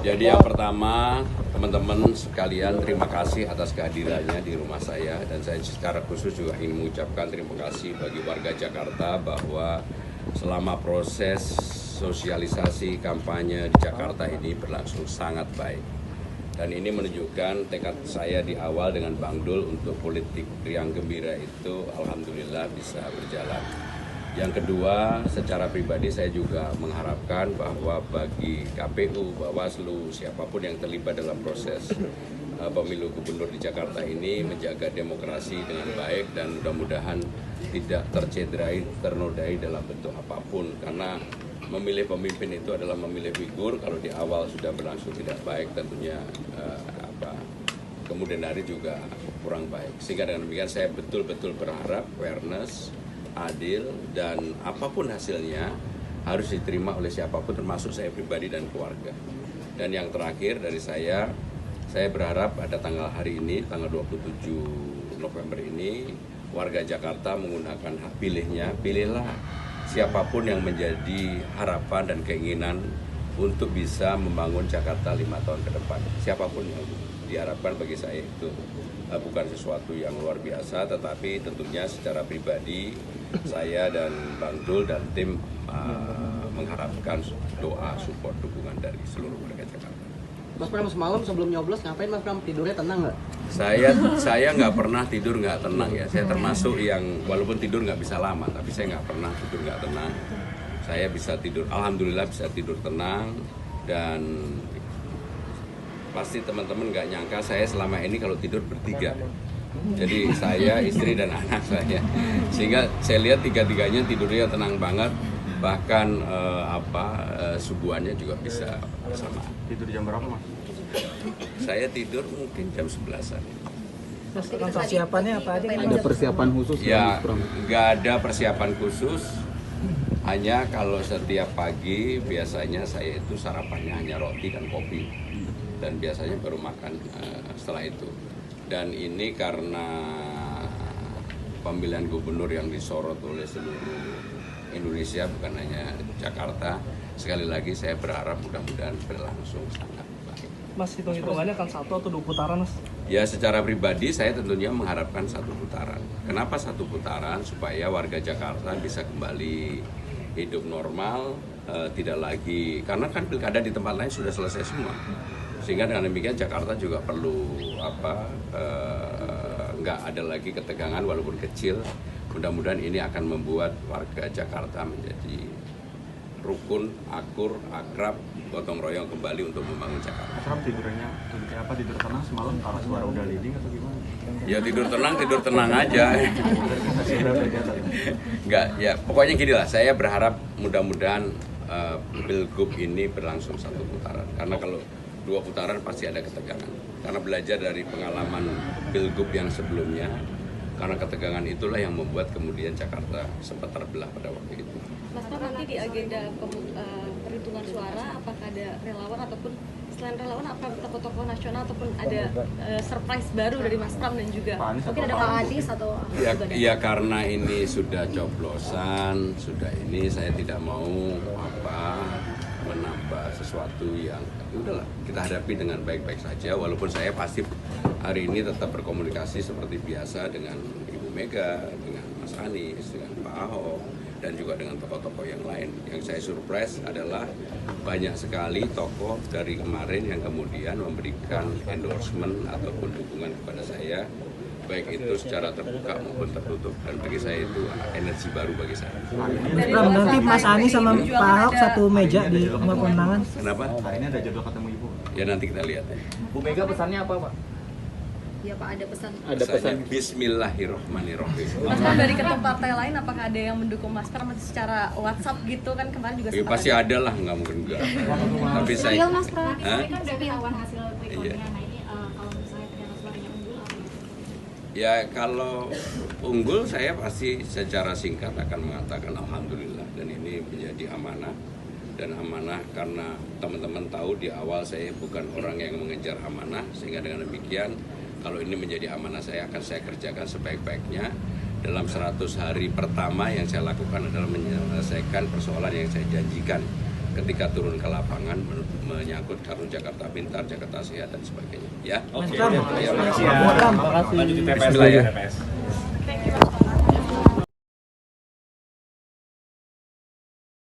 Jadi yang pertama, teman-teman sekalian, terima kasih atas kehadirannya di rumah saya. Dan saya secara khusus juga ingin mengucapkan terima kasih bagi warga Jakarta bahwa selama proses sosialisasi kampanye di Jakarta ini berlangsung sangat baik. Dan ini menunjukkan tekad saya di awal dengan Bang Dul untuk politik riang gembira itu alhamdulillah bisa berjalan. Yang kedua, secara pribadi saya juga mengharapkan bahwa bagi KPU, Bawaslu, siapapun yang terlibat dalam proses pemilu gubernur di Jakarta ini menjaga demokrasi dengan baik dan mudah-mudahan tidak tercederai, ternodai dalam bentuk apapun. Karena memilih pemimpin itu adalah memilih figur, kalau di awal sudah berlangsung tidak baik tentunya kemudian hari juga kurang baik. Sehingga dengan demikian saya betul-betul berharap fairness, adil, dan apapun hasilnya harus diterima oleh siapapun termasuk saya pribadi dan keluarga. Dan yang terakhir dari saya berharap pada tanggal hari ini, tanggal 27 November ini, warga Jakarta menggunakan hak pilihnya, pilihlah siapapun yang menjadi harapan dan keinginan untuk bisa membangun Jakarta 5 tahun ke depan. Siapapun yang diharapkan bagi saya itu bukan sesuatu yang luar biasa, tetapi tentunya secara pribadi saya dan Bang Dul dan tim mengharapkan doa, support, dukungan dari seluruh warga Jakarta. Mas Pram, semalam sebelum nyoblos ngapain Mas Pram? Tidurnya tenang nggak? Saya nggak pernah tidur nggak tenang ya. Saya termasuk yang walaupun tidur nggak bisa lama, tapi saya nggak pernah tidur nggak tenang. Saya bisa tidur, alhamdulillah bisa tidur tenang, dan pasti teman-teman nggak nyangka saya selama ini kalau tidur bertiga. Jadi saya, istri, dan anak saya. Sehingga saya lihat tiga-tiganya tidurnya tenang banget. Bahkan subuhannya juga bisa bersama. Tidur jam berapa, Mas? Saya tidur mungkin jam 11-an. Mas, persiapannya apa aja? Ada persiapan khusus? Ya, nggak ada persiapan khusus. Hanya kalau setiap pagi biasanya saya itu sarapannya hanya roti dan kopi. Dan biasanya baru makan setelah itu. Dan ini karena pemilihan gubernur yang disorot oleh seluruh Indonesia, bukan hanya Jakarta. Sekali lagi saya berharap mudah-mudahan berlangsung sangat baik. Mas, hitung-hitungannya kan 1 atau 2 putaran, Mas? Ya, secara pribadi saya tentunya mengharapkan 1 putaran. Kenapa 1 putaran? Supaya warga Jakarta bisa kembali hidup normal, tidak lagi, karena kan pilkada di tempat lain sudah selesai semua. Sehingga dengan demikian Jakarta juga perlu nggak ada lagi ketegangan walaupun kecil. Mudah-mudahan ini akan membuat warga Jakarta menjadi rukun, akur, akrab, gotong royong kembali untuk membangun Jakarta. Mas Pram, tidurnya apa, tidur tenang semalam karena suara udah leading atau gimana? Ya tidur tenang aja. Enggak, ya pokoknya gini lah, saya berharap mudah-mudahan Pilgub ini berlangsung 1 putaran. Karena kalau 2 putaran pasti ada ketegangan. Karena belajar dari pengalaman Pilgub yang sebelumnya, karena ketegangan itulah yang membuat kemudian Jakarta sempat terbelah pada waktu itu. Mas Pram, nanti di agenda perhitungan suara, apakah ada relawan ataupun selain relawan, apa tokoh-tokoh nasional ataupun ada surprise baru dari Mas Pram dan juga mungkin ada Pak Anies atau Ya karena ini sudah coblosan, sudah ini saya tidak mau menambah sesuatu yang udahlah kita hadapi dengan baik-baik saja. Walaupun saya pasti hari ini tetap berkomunikasi seperti biasa dengan Ibu Mega, dengan Mas Anies, dengan Pak Ahok, dan juga dengan tokoh-tokoh yang lain. Yang saya surprise adalah banyak sekali tokoh dari kemarin yang kemudian memberikan endorsement ataupun dukungan kepada saya, baik itu secara terbuka maupun tertutup, dan bagi saya itu energi baru bagi saya. Mas Pram, nanti Mas Anies sama Pak Ahok satu meja di rumah pemenangan. Kenapa? Hari ini ada jadwal ketemu Ibu. Ya nanti kita lihat ya. Bu Mega pesannya apa, Pak? ya Pak ada pesan? Pesannya Bismillahirrahmanirrahim. Mas Pram, dari ketum partai lain apakah ada yang mendukung Mas Pram secara WhatsApp gitu kan kemarin juga Ya, pasti ada lah, nggak mungkin enggak. Tapi saya, Mas Pram. Hah? Kan udah ketahuan hasil quick Iya. count-nya. Nah ini kalau misalnya ternyata suaranya unggul apa? Ya kalau unggul saya pasti secara singkat akan mengatakan alhamdulillah, dan ini menjadi amanah. Dan amanah karena teman-teman tahu di awal saya bukan orang yang mengejar amanah, sehingga dengan demikian kalau ini menjadi amanah saya akan saya kerjakan sebaik-baiknya. Dalam 100 hari pertama yang saya lakukan adalah menyelesaikan persoalan yang saya janjikan ketika turun ke lapangan menyangkut kartu Jakarta Pintar, Jakarta Sehat dan sebagainya. Ya. Mas Pram, Ya, Mas Pram, Lanjut di TPS Bismillah ya. TPS.